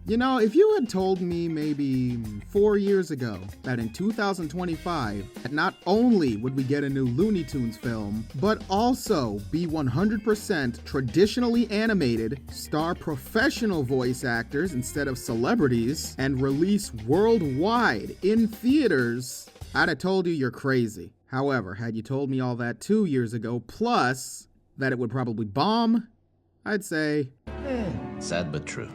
You know, if you had told me maybe 4 years ago that in 2025, that not only would we get a new Looney Tunes film, but also be 100% traditionally animated, star professional voice actors instead of celebrities, and release worldwide in theaters, I'd have told you you're crazy. However, had you told me all that 2 years ago, plus that it would probably bomb, I'd say, sad but true.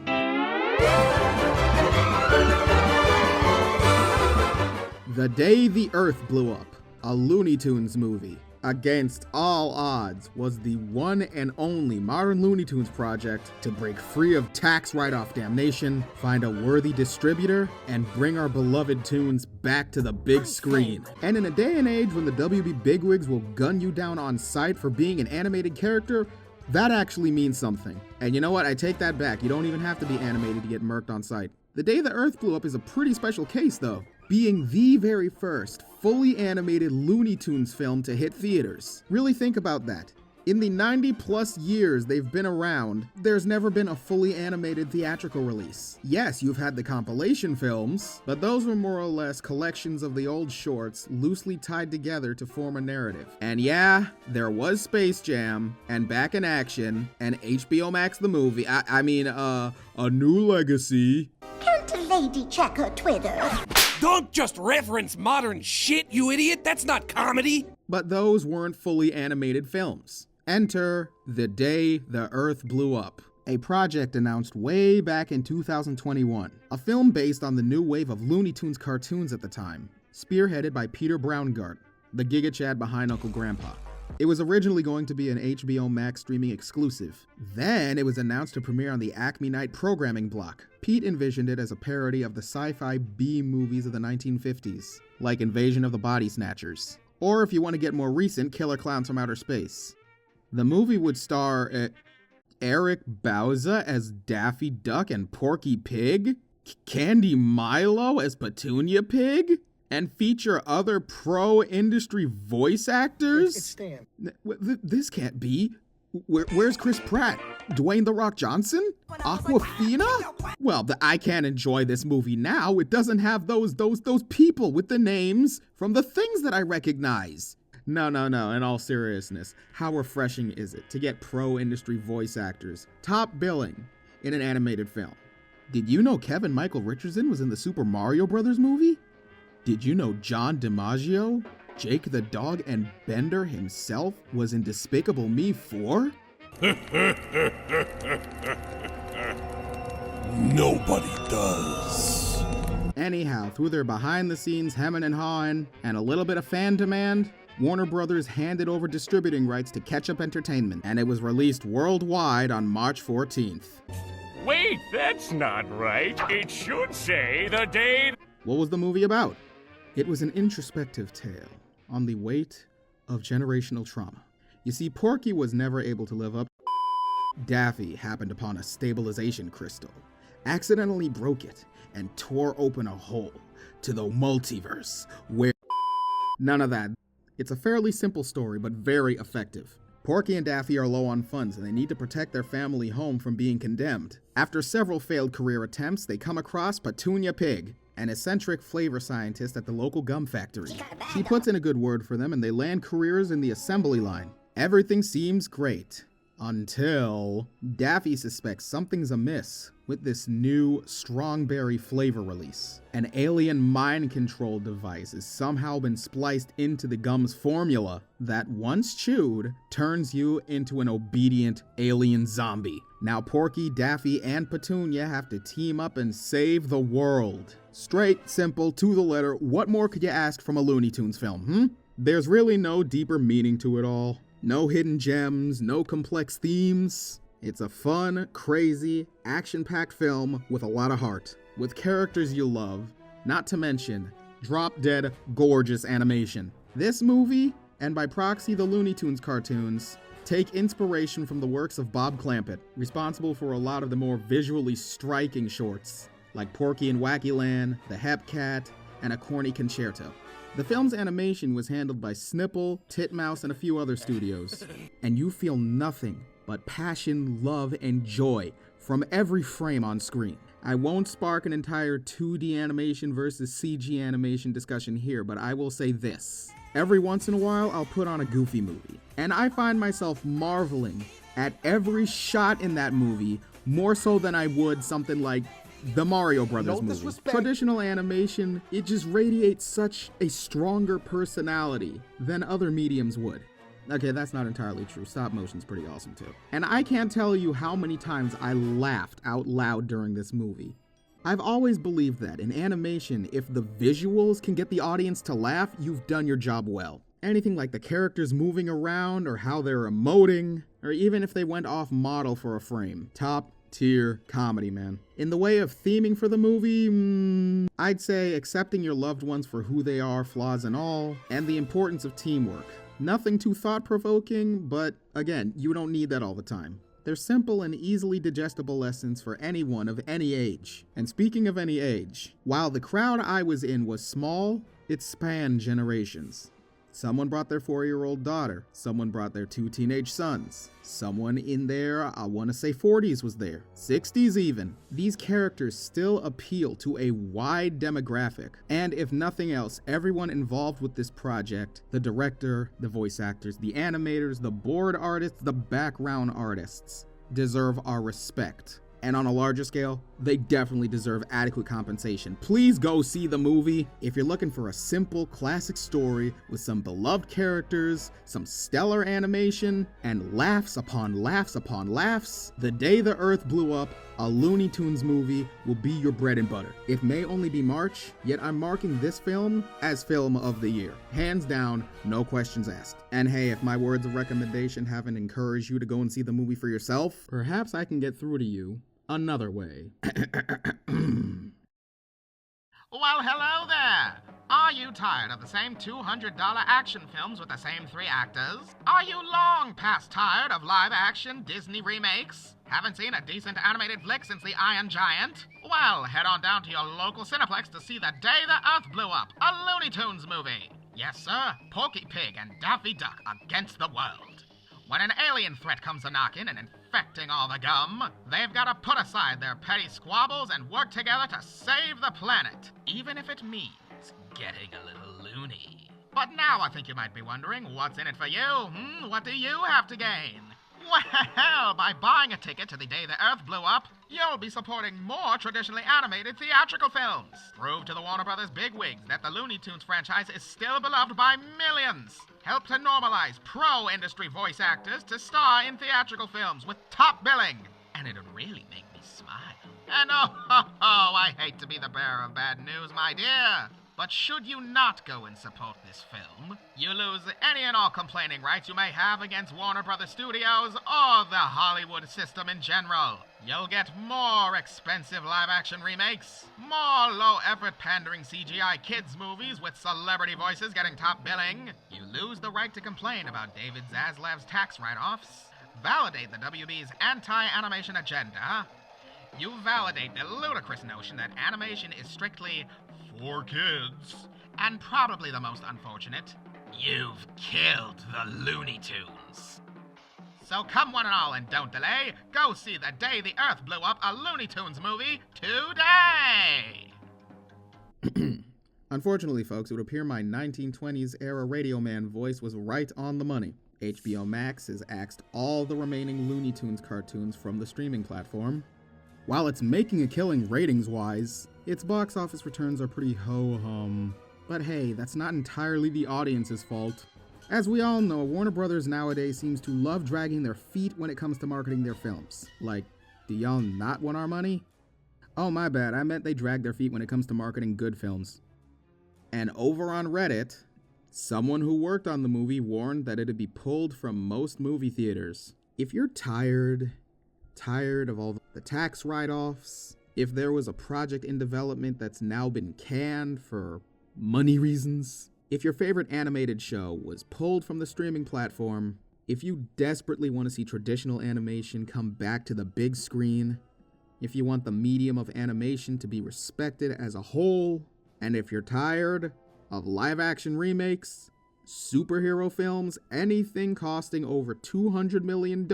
The Day the Earth Blew Up, a Looney Tunes movie, against all odds, was the one and only modern Looney Tunes project to break free of tax write-off damnation, find a worthy distributor, and bring our beloved tunes back to the big screen. And in a day and age when the WB bigwigs will gun you down on sight for being an animated character, that actually means something. And you know what? I take that back. You don't even have to be animated to get murked on sight. The Day the Earth Blew Up is a pretty special case, though, being the very first fully animated Looney Tunes film to hit theaters. Really think about that. In the 90-plus years they've been around, there's never been a fully animated theatrical release. Yes, you've had the compilation films, but those were more or less collections of the old shorts loosely tied together to form a narrative. And yeah, there was Space Jam, and Back in Action, and HBO Max the movie, I mean, A New Legacy. Can't a lady check her Twitter? Don't just reference modern shit, you idiot! That's not comedy! But those weren't fully animated films. Enter The Day the Earth Blew Up, a project announced way back in 2021. A film based on the new wave of Looney Tunes cartoons at the time, spearheaded by Peter Braungart, the Giga Chad behind Uncle Grandpa. It was originally going to be an HBO Max streaming exclusive. Then it was announced to premiere on the Acme Night programming block. Pete envisioned it as a parody of the sci-fi B movies of the 1950s, like Invasion of the Body Snatchers. Or if you want to get more recent, Killer Clowns from Outer Space. The movie would star Eric Bauza as Daffy Duck and Porky Pig, Candy Milo as Petunia Pig, and feature other pro-industry voice actors? It's Stan. This can't be. Where's Chris Pratt? Dwayne The Rock Johnson? Aquafina? Well, I can't enjoy this movie now. It doesn't have those people with the names from the things that I recognize. No, in all seriousness, how refreshing is it to get pro-industry voice actors top billing in an animated film? Did you know Kevin Michael Richardson was in the Super Mario Brothers movie? Did you know John DiMaggio, Jake the Dog, and Bender himself was in Despicable Me 4? Nobody does. Anyhow, through their behind-the-scenes hemming and hawing and a little bit of fan demand, Warner Brothers handed over distributing rights to Ketchup Entertainment, and it was released worldwide on March 14th. Wait, that's not right. It should say The Day... What was the movie about? It was an introspective tale on the weight of generational trauma. You see, Porky was never able to live up. Daffy happened upon a stabilization crystal, accidentally broke it, and tore open a hole to the multiverse where... None of that. It's a fairly simple story, but very effective. Porky and Daffy are low on funds, and they need to protect their family home from being condemned. After several failed career attempts, they come across Petunia Pig, an eccentric flavor scientist at the local gum factory. She puts in a good word for them, and they land careers in the assembly line. Everything seems great. Until Daffy suspects something's amiss with this new Strongberry flavor release. An alien mind control device has somehow been spliced into the gum's formula that, once chewed, turns you into an obedient alien zombie. Now Porky, Daffy, and Petunia have to team up and save the world. Straight, simple, to the letter, what more could you ask from a Looney Tunes film, There's really no deeper meaning to it all. No hidden gems, no complex themes. It's a fun, crazy, action-packed film with a lot of heart, with characters you love, not to mention drop-dead gorgeous animation. This movie, and by proxy the Looney Tunes cartoons, take inspiration from the works of Bob Clampett, responsible for a lot of the more visually striking shorts, like Porky and Wacky Land, The Hep Cat, and A Corny Concerto. The film's animation was handled by Snipple, Titmouse, and a few other studios, and you feel nothing but passion, love, and joy from every frame on screen. I won't spark an entire 2D animation versus CG animation discussion here, but I will say this. Every once in a while, I'll put on a Goofy movie, and I find myself marveling at every shot in that movie more so than I would something like the Mario Brothers movie. Traditional animation, it just radiates such a stronger personality than other mediums would. Okay, that's not entirely true. Stop motion's pretty awesome too. And I can't tell you how many times I laughed out loud during this movie. I've always believed that in animation, if the visuals can get the audience to laugh, you've done your job well. Anything like the characters moving around or how they're emoting, or even if they went off model for a frame. Top tier comedy, man. In the way of theming for the movie, I'd say accepting your loved ones for who they are, flaws and all, and the importance of teamwork. Nothing too thought-provoking, but again, you don't need that all the time. They're simple and easily digestible lessons for anyone of any age. And speaking of any age, while the crowd I was in was small, it spanned generations. Someone brought their 4-year-old daughter. Someone brought their 2 teenage sons. Someone in their, I want to say 40s was there. 60s even. These characters still appeal to a wide demographic. And if nothing else, everyone involved with this project, the director, the voice actors, the animators, the board artists, the background artists, deserve our respect. And on a larger scale, they definitely deserve adequate compensation. Please go see the movie. If you're looking for a simple, classic story with some beloved characters, some stellar animation, and laughs upon laughs upon laughs, The Day the Earth Blew Up, a Looney Tunes movie, will be your bread and butter. It may only be March, yet I'm marking this film as Film of the Year. Hands down, no questions asked. And hey, if my words of recommendation haven't encouraged you to go and see the movie for yourself, perhaps I can get through to you another way. Well, hello there. Are you tired of the same $200 action films with the same 3 actors? Are you long past tired of live-action Disney remakes? Haven't seen a decent animated flick since The Iron Giant? Well, head on down to your local Cineplex to see The Day the Earth Blew Up, a Looney Tunes movie. Yes, sir, Porky Pig and Daffy Duck against the world. When an alien threat comes a-knocking and infecting all the gum, they've got to put aside their petty squabbles and work together to save the planet, even if it means getting a little loony. But now I think you might be wondering, what's in it for you? What do you have to gain? Well, by buying a ticket to The Day the Earth Blew Up, you'll be supporting more traditionally animated theatrical films. Prove to the Warner Brothers bigwigs that the Looney Tunes franchise is still beloved by millions. Help to normalize pro-industry voice actors to star in theatrical films with top billing. And it'll really make me smile. And I hate to be the bearer of bad news, my dear. But should you not go and support this film, you lose any and all complaining rights you may have against Warner Brothers Studios or the Hollywood system in general. You'll get more expensive live-action remakes, more low-effort pandering CGI kids movies with celebrity voices getting top billing. You lose the right to complain about David Zaslav's tax write-offs, validate the WB's anti-animation agenda. You validate the ludicrous notion that animation is strictly for kids. And probably the most unfortunate, you've killed the Looney Tunes. So come one and all and don't delay, go see The Day the Earth Blew Up, a Looney Tunes movie today! Unfortunately, folks, it would appear my 1920s era Radio Man voice was right on the money. HBO Max has axed all the remaining Looney Tunes cartoons from the streaming platform. While it's making a killing ratings-wise, its box office returns are pretty ho-hum. But hey, that's not entirely the audience's fault. As we all know, Warner Brothers nowadays seems to love dragging their feet when it comes to marketing their films. Like, do y'all not want our money? Oh, my bad, I meant they drag their feet when it comes to marketing good films. And over on Reddit, someone who worked on the movie warned that it'd be pulled from most movie theaters. If you're tired of all the tax write-offs, if there was a project in development that's now been canned for money reasons, if your favorite animated show was pulled from the streaming platform, if you desperately want to see traditional animation come back to the big screen, if you want the medium of animation to be respected as a whole, and if you're tired of live-action remakes, superhero films, anything costing over $200 million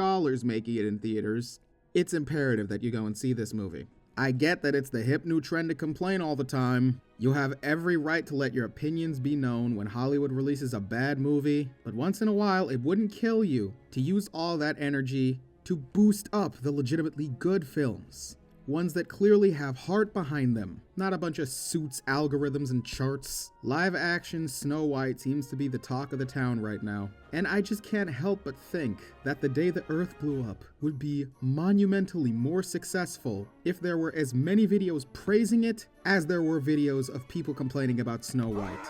making it in theaters, it's imperative that you go and see this movie. I get that it's the hip new trend to complain all the time. You have every right to let your opinions be known when Hollywood releases a bad movie, but once in a while, it wouldn't kill you to use all that energy to boost up the legitimately good films. Ones that clearly have heart behind them, not a bunch of suits, algorithms, and charts. Live action Snow White seems to be the talk of the town right now. And I just can't help but think that The Day the Earth Blew Up would be monumentally more successful if there were as many videos praising it as there were videos of people complaining about Snow White.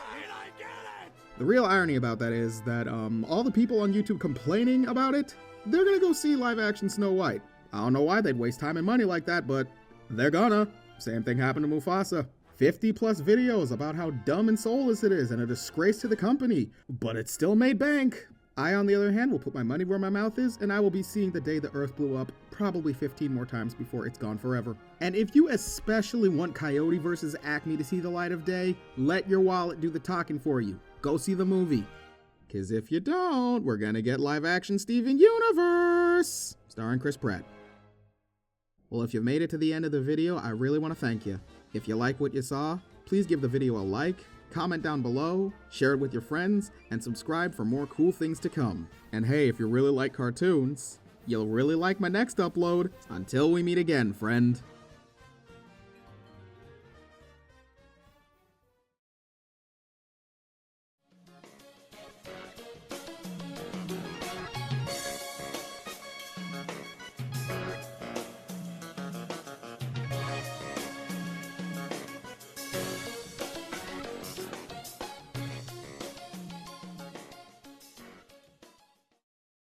The real irony about that is that all the people on YouTube complaining about it, they're gonna go see live action Snow White. I don't know why they'd waste time and money like that, but they're gonna. Same thing happened to Mufasa. 50 plus videos about how dumb and soulless it is and a disgrace to the company, but it still made bank. I, on the other hand, will put my money where my mouth is, and I will be seeing The Day the Earth Blew Up probably 15 more times before it's gone forever. And if you especially want Coyote vs. Acme to see the light of day, let your wallet do the talking for you. Go see the movie. Cause if you don't, we're gonna get live action Steven Universe, starring Chris Pratt. Well, if you've made it to the end of the video, I really want to thank you. If you like what you saw, please give the video a like, comment down below, share it with your friends, and subscribe for more cool things to come. And hey, if you really like cartoons, you'll really like my next upload. Until we meet again, friend.